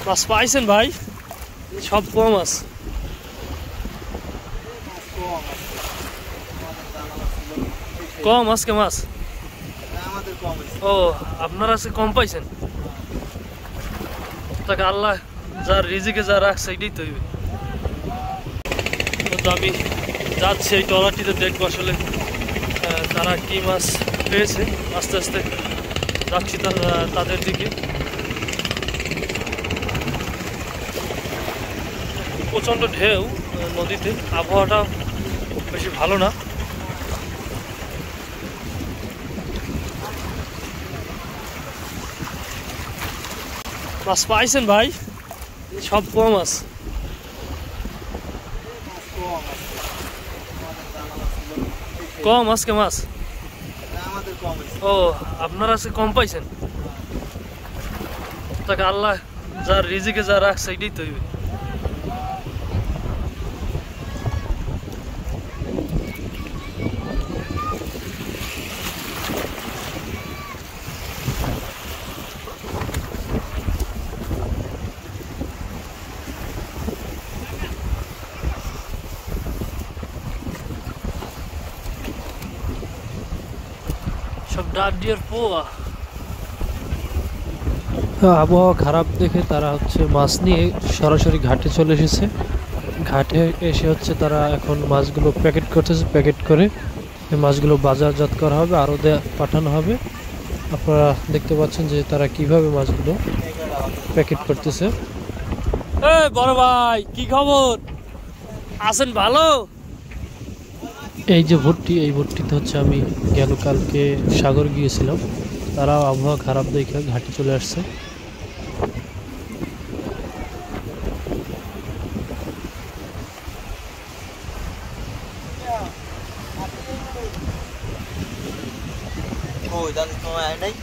মাছ পাইছেন ভাই? সব কম আছে। কম আজকে মাছ? ও, আপনারা আজকে কম পাইছেন? তাকে আল্লাহ যার রিজিকে যা রাখছে এটাই তৈরি। তো আমি যাচ্ছি এই ট্রলারটিতে, দেখবো আসলে তারা কি মাছ পেয়েছে। আস্তে আস্তে যাচ্ছি তাদের দিকে। প্রচণ্ড ঢেউ নদীতে, আবহাওয়াটা বেশি ভালো না। মাছ পাইছেন ভাই? সব কম আছে। কম আজকে মাছ? ও, আপনারা আজকে কম পাইছেন? তাকে আল্লাহ যার রিজিকে যা রাখছে এটাই তৈরি। সব ডাব ডিয়ার পোয়া। আবহাওয়া খারাপ দেখে তারা হচ্ছে মাছ নিয়ে সরাসরি ঘাটে চলে এসেছে। ঘাটে এসে হচ্ছে তারা এখন মাছগুলো প্যাকেট করতেছে। প্যাকেট করে এই মাছগুলো বাজারজাত করা হবে, আরও পাঠানো হবে। আপনারা দেখতে পাচ্ছেন যে তারা কিভাবে মাছগুলো প্যাকেট করতেছে। বড় ভাই, কি খবর? আছেন ভালো? এই যে ভর্তি, এই ভর্তিতে হচ্ছে আমি কালকে সাগর গিয়েছিলাম। তারাও আবহাওয়া খারাপ দেখে ঘাটে চলে আসছে। Ôi, đang có ai đấy?